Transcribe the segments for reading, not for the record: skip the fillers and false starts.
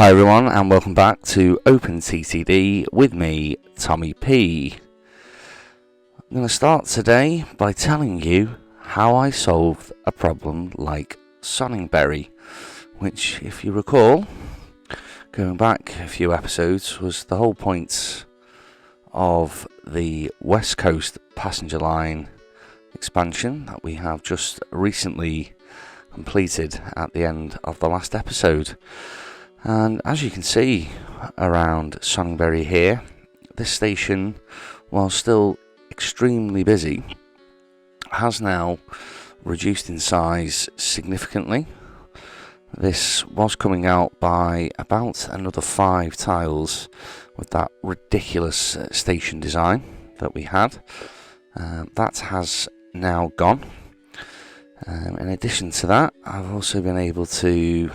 Hi everyone, and welcome back to OpenTTD with me, Tommy P. I'm going to start today by telling you how I solved a problem like Sonningbury, which, if you recall, going back a few episodes, was the whole point of the West Coast passenger line expansion that we have just recently completed at the end of the last episode. And as you can see around Sonningbury here, this station, while still extremely busy, has now reduced in size significantly. This was coming out by about another 5 tiles with that ridiculous station design that we had. That has now gone. In addition to that, I've also been able to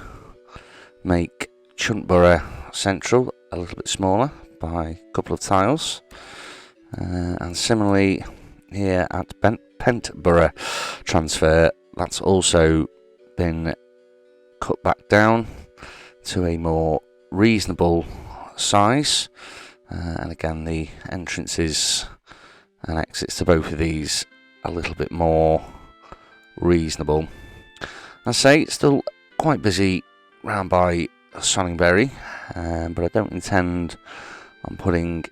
make Chuntborough Central a little bit smaller by a couple of tiles, and similarly here at Pentborough Transfer, that's also been cut back down to a more reasonable size, and again the entrances and exits to both of these a little bit more reasonable. I say it's still quite busy round by Sonningbury, but I don't intend on putting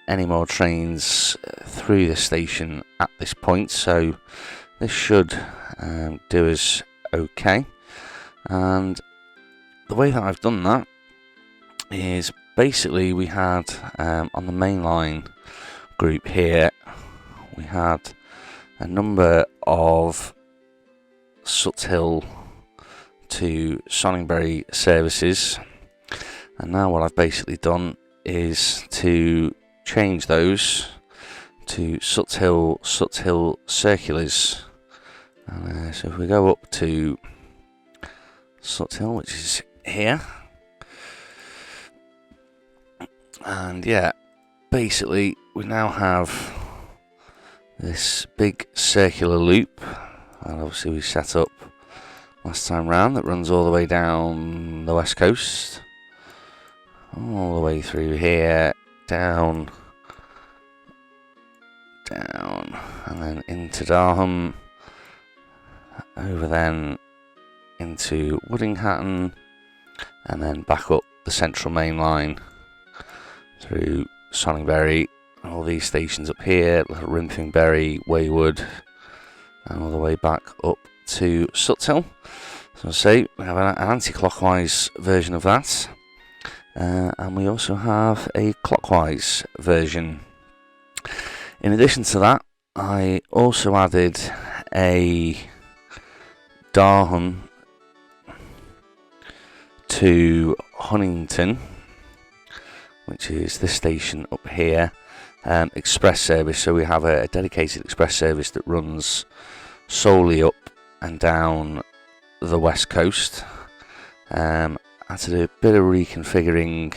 any more trains through this station at this point, so this should do us okay. And the way that I've done that is basically we had on the main line group here, we had a number of Suthill to Sonningbury services, and now what I've basically done is to change those to Suthill circulars. And so if we go up to Suthill, which is here, and yeah, basically we now have this big circular loop, and obviously we set up last time round, that runs all the way down the west coast, all the way through here, down, and then into Darham, over then into Woodinghatton, and then back up the central main line through Sonningbury, all these stations up here, Rimfingbury, Waywood, and all the way back up to Suthill. So say we have an anti-clockwise version of that, and we also have a clockwise version. In addition to that, I also added a Darham to Huntington, which is this station up here, express service. So we have a dedicated express service that runs solely up and down the west coast. I had to do a bit of reconfiguring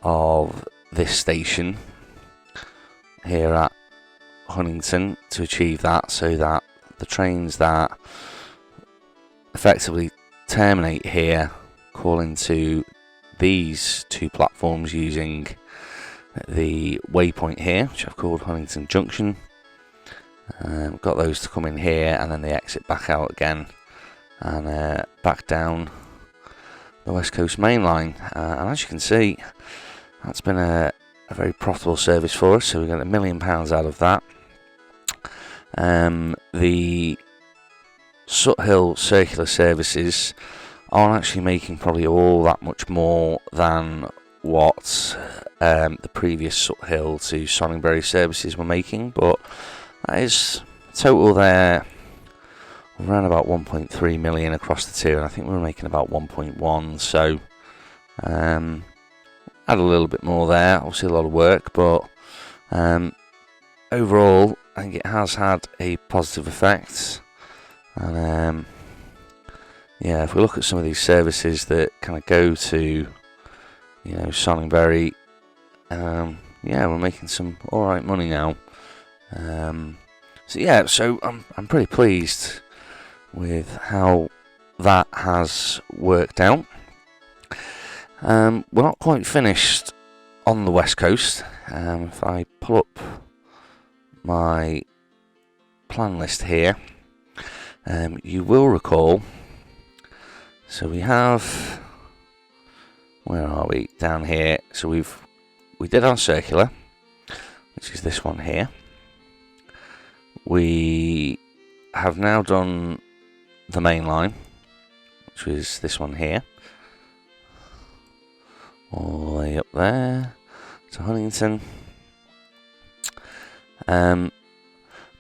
of this station here at Huntington to achieve that, so that the trains that effectively terminate here call into these two platforms using the waypoint here, which I've called Huntington Junction. Got those to come in here, and then they exit back out again and back down the West Coast main line. And as you can see, that's been a very profitable service for us, so we got £1 million out of that. The Suthill circular services aren't actually making probably all that much more than what the previous Suthill to Sonningbury services were making, but that is total there around about 1.3 million across the two, and I think we were making about 1.1, so add a little bit more there, obviously a lot of work, but overall I think it has had a positive effect. And yeah, if we look at some of these services that kind of go to, you know, Sonningbury, yeah, we're making some alright money now. So yeah, so I'm pretty pleased with how that has worked out. We're not quite finished on the west coast. If I pull up my plan list here, you will recall, so we have, where are we, down here, so we did our circular, which is this one here. We have now done the main line, which is this one here, all the way up there to Huntington.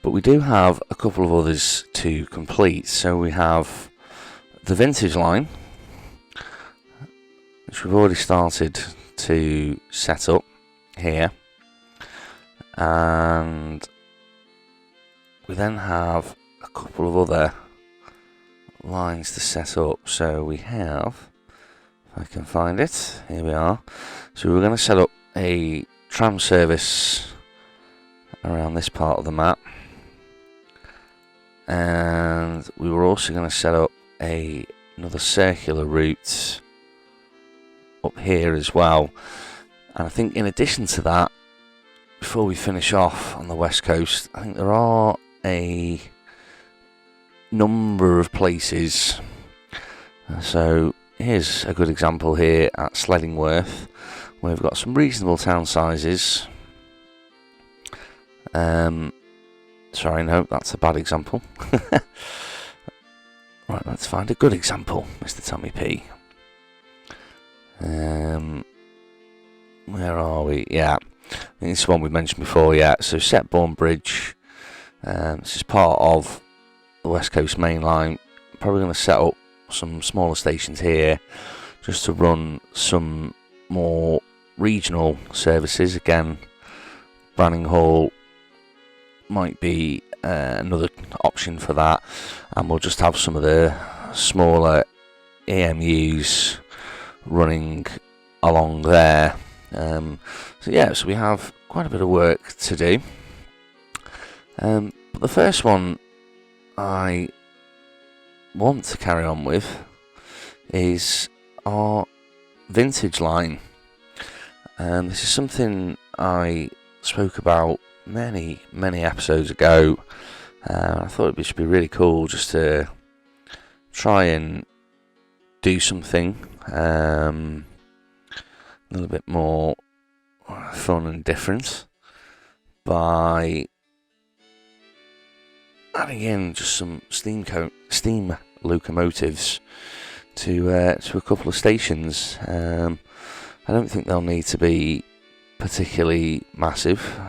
But we do have a couple of others to complete. So we have the vintage line, which we've already started to set up here, and we then have a couple of other lines to set up. So we have, if I can find it, here we are. So we're going to set up a tram service around this part of the map, and we were also going to set up another circular route up here as well. And I think in addition to that, before we finish off on the west coast, I think there are a number of places. So here's a good example here at Sleddingworth, where we've got some reasonable town sizes. Sorry, no, that's a bad example. Right, let's find a good example, Mr. Tommy P. Where are we? Yeah, I think this is one we've mentioned before, yeah. So Setbourne Bridge, this is part of the West Coast Main Line. Probably going to set up some smaller stations here, just to run some more regional services. Again, Branning Hall might be another option for that, and we'll just have some of the smaller EMUs running along there. So we have quite a bit of work to do. But the first one I want to carry on with is our vintage line. This is something I spoke about many episodes ago. I thought it should be really cool just to try and do something a little bit more fun and different by adding in just some steam locomotives to a couple of stations. I don't think they'll need to be particularly massive.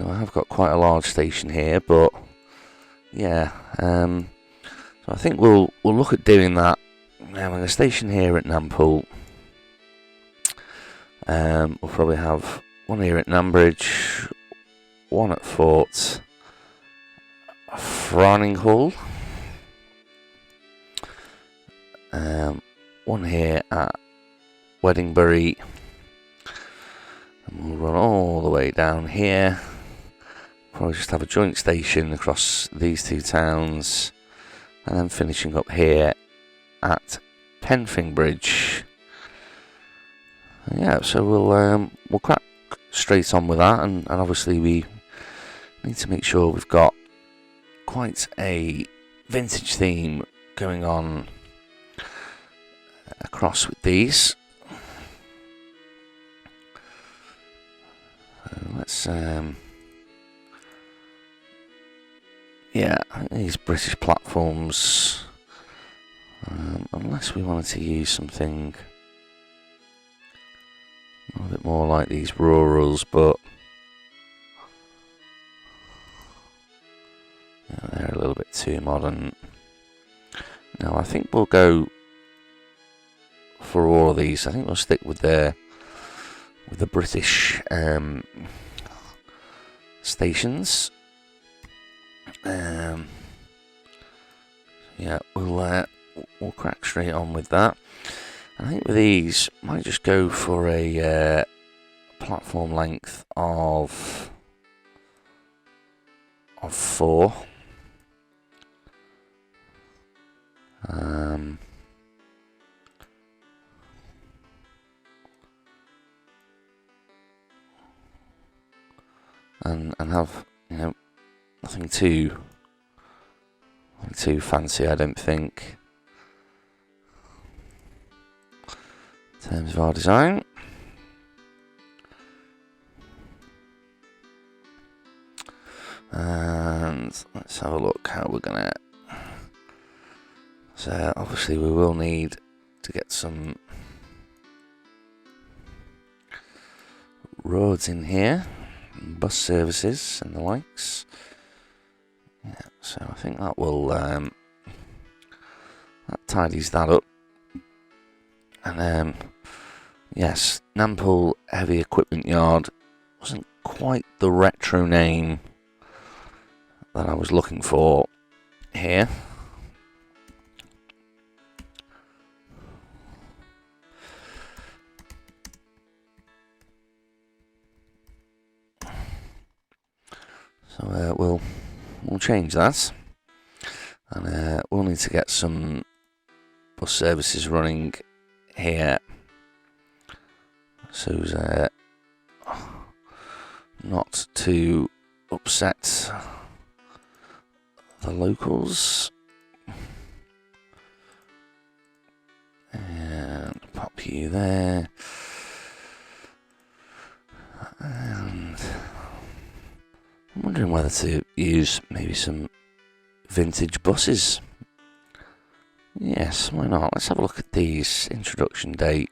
I have got quite a large station here, but yeah. So I think we'll look at doing that. Now, in the station here at Nampool, we'll probably have one here at Nambridge, one at Fort Fronninghall, one here at Weddingbury, and we'll run all the way down here. Probably just have a joint station across these two towns, and then finishing up here at Penfingbridge. Yeah, so we'll crack straight on with that, and obviously we need to make sure we've got quite a vintage theme going on across with these. Let's I think these British platforms, unless we wanted to use something a bit more like these rurals, but they're a little bit too modern. No, I think we'll go for all of these. I think we'll stick with the British stations. We'll crack straight on with that. I think with these, might just go for a platform length of 4. and have, nothing too fancy, I don't think, in terms of our design. And let's have a look how we're gonna. So obviously we will need to get some roads in here, bus services and the likes. Yeah, so I think that will that tidies that up. And yes, Nampool Heavy Equipment Yard wasn't quite the retro name that I was looking for here. So we'll change that, and we'll need to get some bus services running here, so as not to upset the locals. And pop you there, and I'm wondering whether to use maybe some vintage buses. Yes, why not? Let's have a look at these. Introduction date.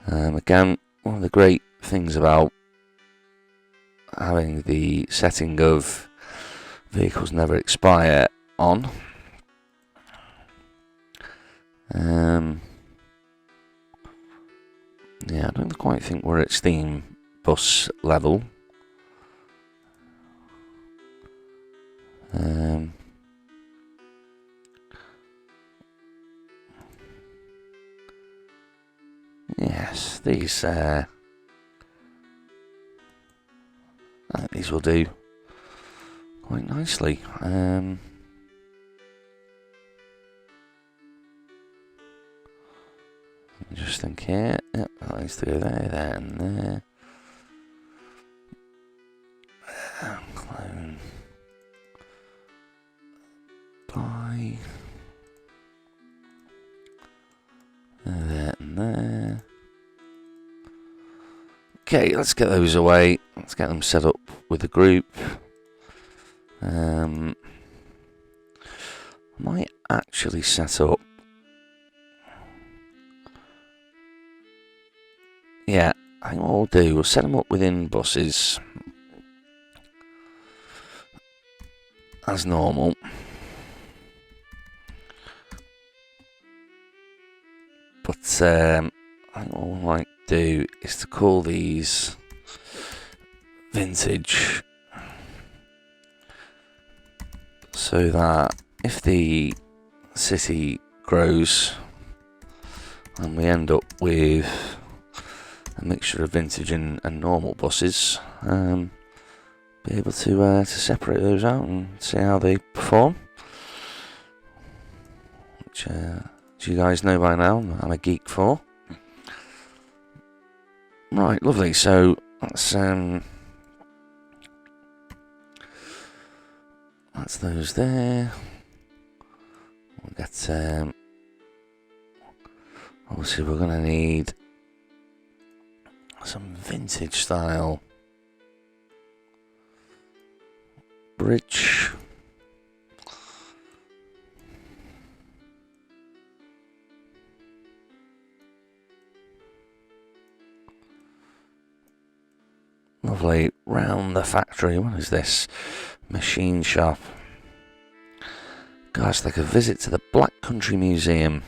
Again, one of the great things about having the setting of vehicles never expire on. Yeah, I don't quite think we're at Steam bus level. Yes, these I think these will do quite nicely. Just think here. Yep, that needs to go there, there, and there. Clone. Buy. There and there. Okay, let's get those away. Let's get them set up with the group. Might actually set up. Yeah, I think what we'll do, we'll set them up within buses as normal. But I think what we might do is to call these vintage, so that if the city grows and we end up with a mixture of vintage and normal buses, be able to separate those out and see how they perform, which as you guys know by now, I'm a geek for. Right, lovely. So that's those there. We'll get obviously we're gonna need some vintage style bridge. Lovely. Round the factory. What is this? Machine shop. Gosh, like a visit to the Black Country Museum,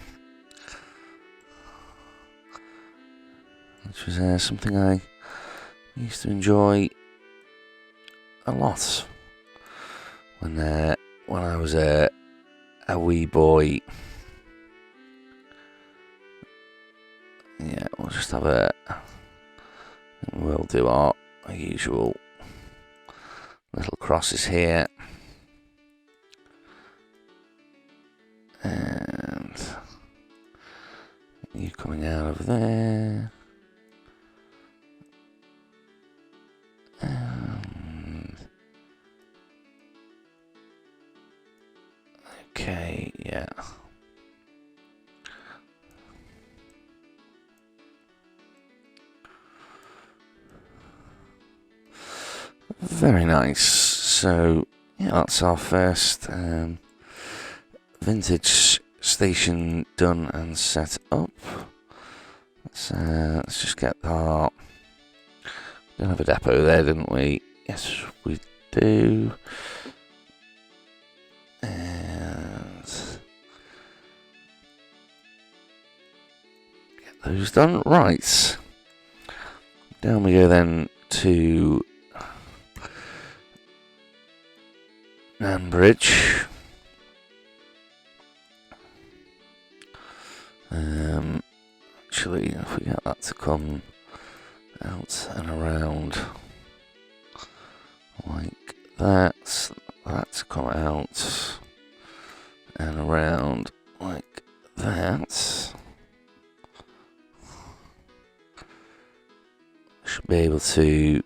which was something I used to enjoy a lot when I was a wee boy. Yeah, we'll just have we'll do our usual little crosses here, and you coming out of there. Very nice. So yeah, that's our first vintage station done and set up. Let's just get our... Don't have a depot there, didn't we? Yes, we do. And get those done. Right. Down we go then to Sonningbury. Actually, if we get that to come out and around like that, that to come out and around like that, should be able to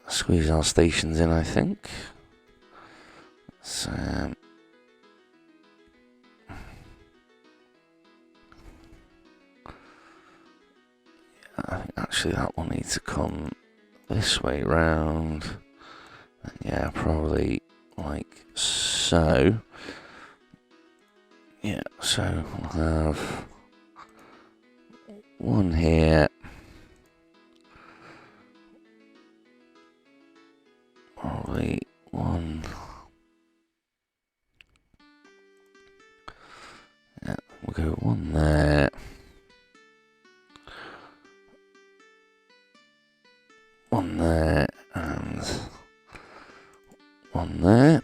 squeeze our stations in, I think. So I think actually that will need to come this way round. And yeah, probably like so. Yeah, so we'll have one here. Probably one. Yeah, we'll go one there. One there and one there.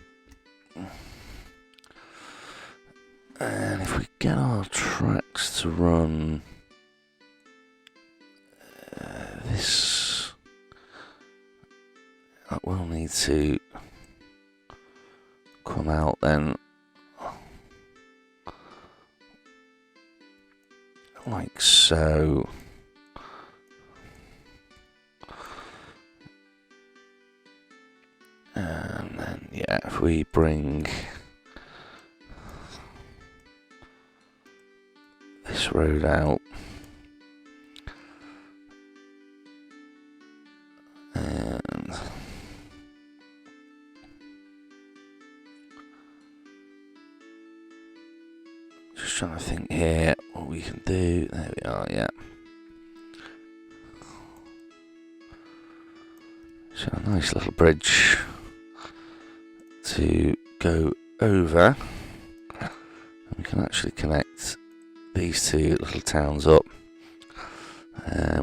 And if we get our tracks to run this, that will need to come out then like so. And then, yeah, if we bring this road out, and just trying to think here what we can do. There we are, yeah. So a nice little bridge to go over, and we can actually connect these two little towns up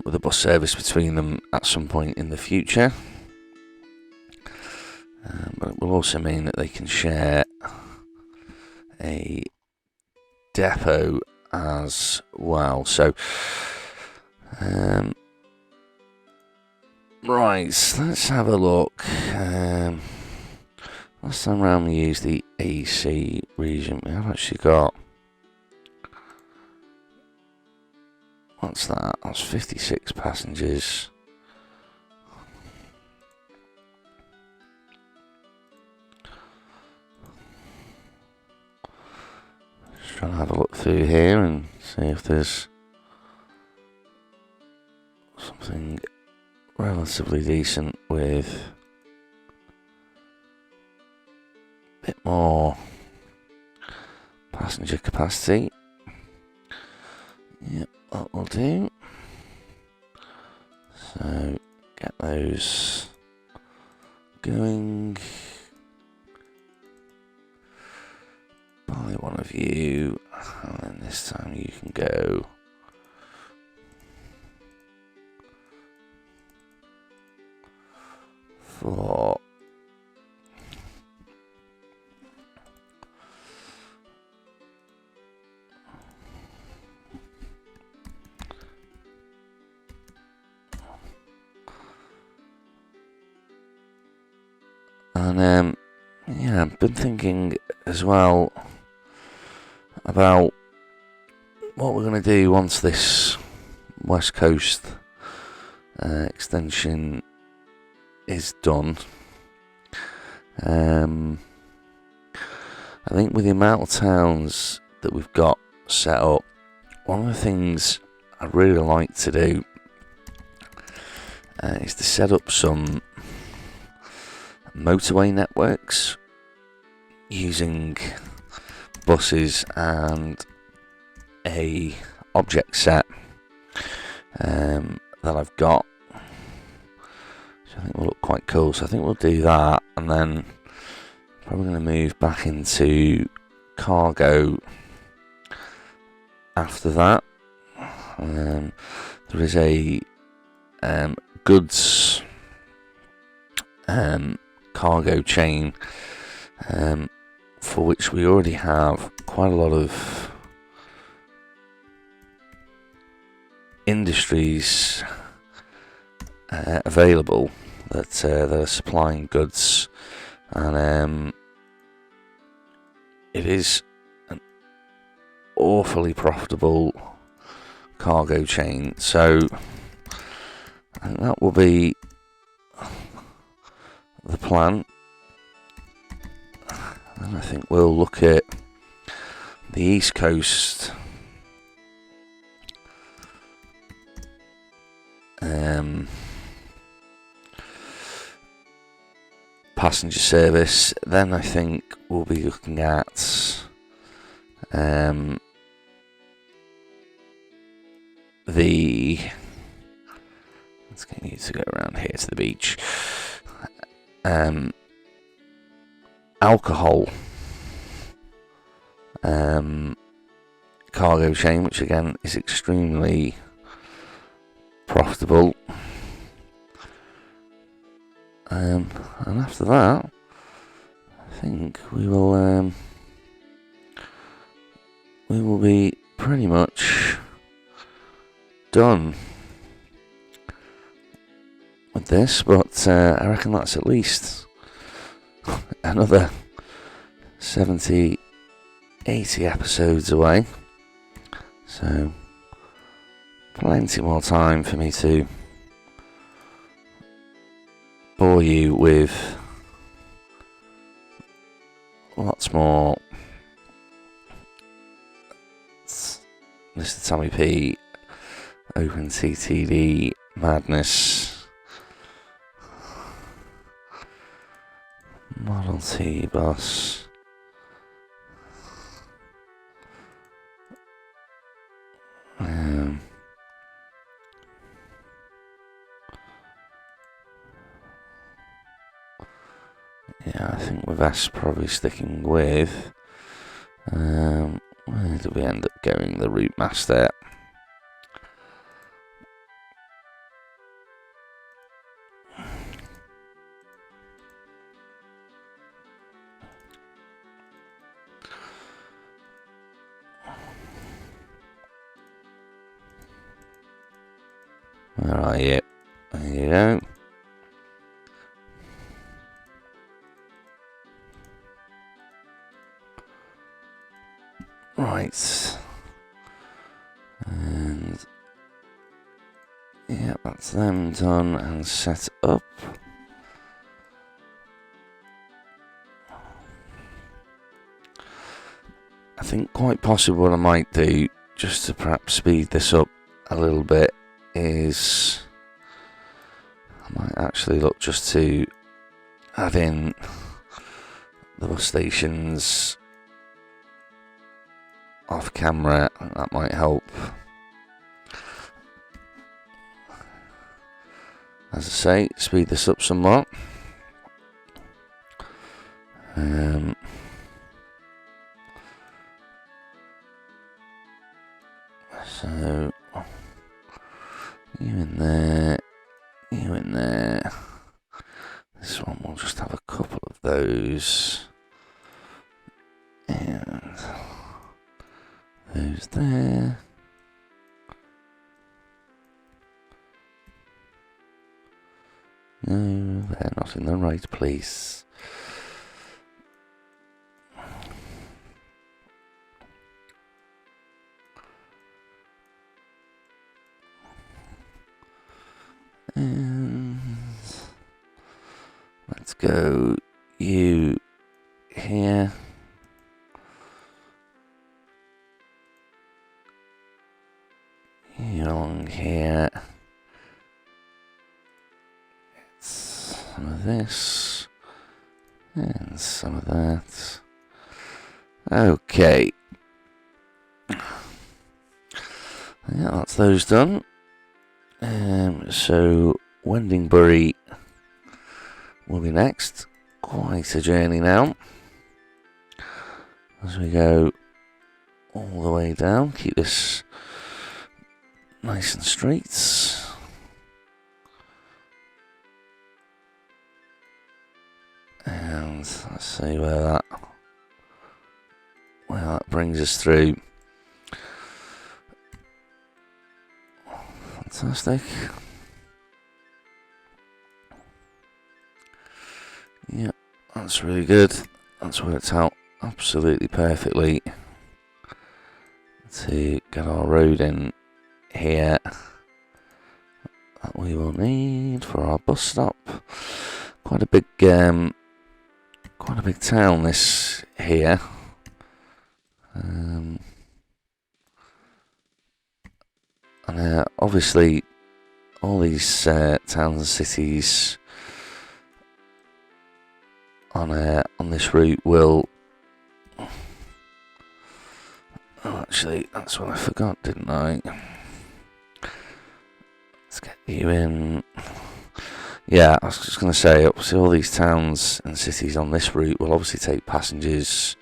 with a bus service between them at some point in the future. But it will also mean that they can share a depot as well. So right, let's have a look. Last time round we used the AC region. We have actually got... What's that? That's 56 passengers. Just trying to have a look through here and see if there's something relatively decent with a bit more passenger capacity. Yep, that will do. So get those going by one of you, and then this time you can go for and yeah, I've been thinking as well about what we're going to do once this West Coast extension is done. I think with the amount of towns that we've got set up, one of the things I'd really like to do is to set up some motorway networks using buses and a object set that I've got, which I think will look quite cool. So I think we'll do that, and then probably going to move back into cargo after that. There is a goods cargo chain for which we already have quite a lot of industries available that are supplying goods, and it is an awfully profitable cargo chain. So I think that will be the plan. And I think we'll look at the East Coast passenger service. Then I think we'll be looking at let's get you to go around here to the beach. Alcohol cargo chain, which again is extremely profitable. And after that, I think we will be pretty much done with this. But I reckon that's at least another 70, 80 episodes away. So plenty more time for me to bore you with lots more Mr. Tommy P OpenTTD madness. Model T bus. Yeah, I think we're best probably sticking with. Where did we end up going? The route master. Where are you? There you go. Right. And yeah, that's them done and set up. I think quite possibly what I might do, just to perhaps speed this up a little bit, is I might actually look just to add in the bus stations off camera. That might help. As I say, speed this up somewhat. So you in there, you in there. This one we'll just have a couple of those, and those there. No, they're not in the right place. And let's go you here. You along here. of this. And some of that. Okay. Yeah, that's those done. So Sonningbury will be next. Quite a journey now. As we go all the way down, keep this nice and straight. And let's see where that brings us through. Fantastic. Yeah, that's really good. That's worked out absolutely perfectly to get our road in here that we will need for our bus stop. Quite a big town this here. And obviously all these towns and cities on this route will... Oh, actually, that's what I forgot, didn't I? Let's get you in. Yeah, I was just going to say, obviously all these towns and cities on this route will obviously take passengers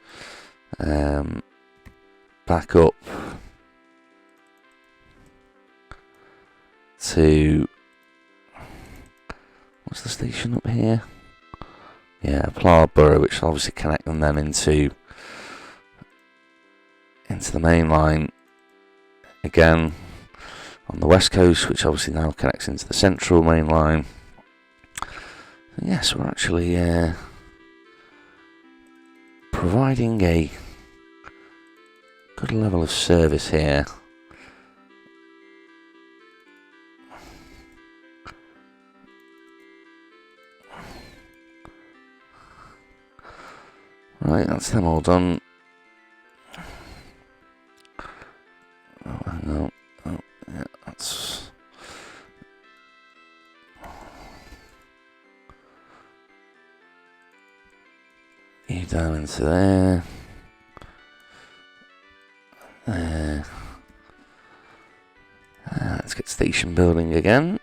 back up to... What's the station up here? Yeah, Sonningbury, which will obviously connect them then into the main line again on the west coast, which obviously now connects into the central main line. So yes, we're actually providing a good level of service here. Right, that's them all done. Oh, hang on. Oh, yeah, that's... You down into there. There. Let's get station building again.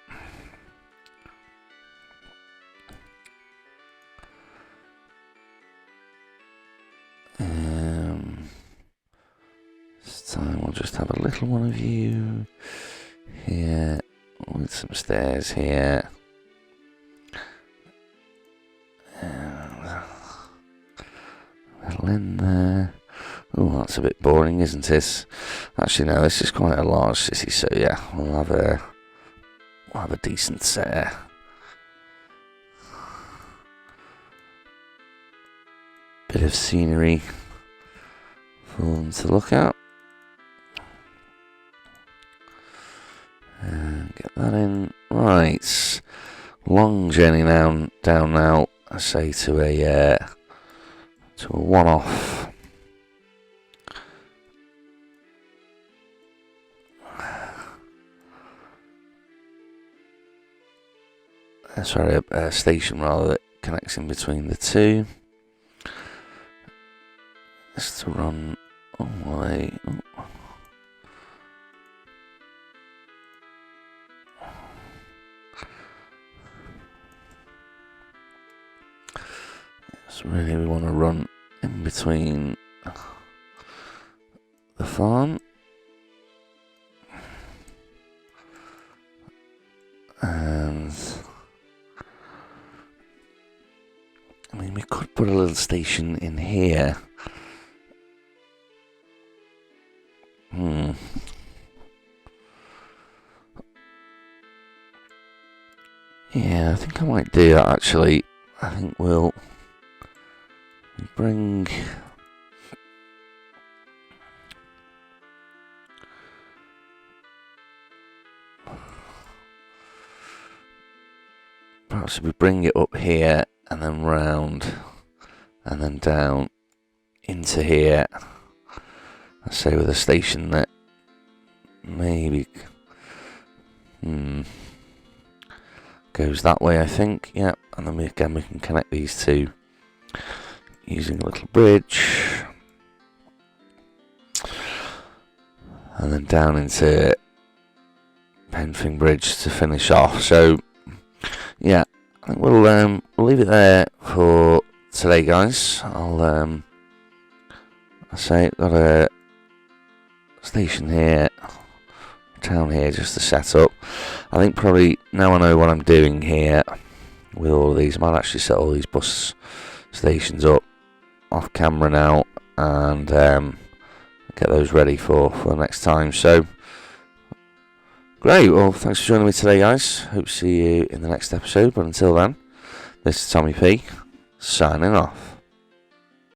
This time we'll just have a little one of you here with some stairs here. And a little in there. Oh, that's a bit boring, isn't it? Actually, no, this is quite a large city, so yeah, we'll have a decent bit of scenery for them to look at. And get that in. Right. Long journey down now, I say, to a one-off. Sorry, a station rather that connects in between the two. Just to run all the way. Oh. So really we want to run in between the farm and I mean we could put a little station in here. Yeah, I think I might do that actually. I think we'll bring perhaps if we bring it up here and then round and then down into here. I say with a station that maybe goes that way, I think. Yeah, and then we can connect these two using a little bridge, and then down into Penfing Bridge to finish off. So yeah, I think we'll leave it there for today, guys. I say got a station here, town here, just to set up. I think probably now I know what I'm doing here with all of these. I might actually set all these bus stations up off camera now and get those ready for the next time. So great, well, thanks for joining me today, guys. Hope to see you in the next episode, but until then, this is Tommy P, signing off.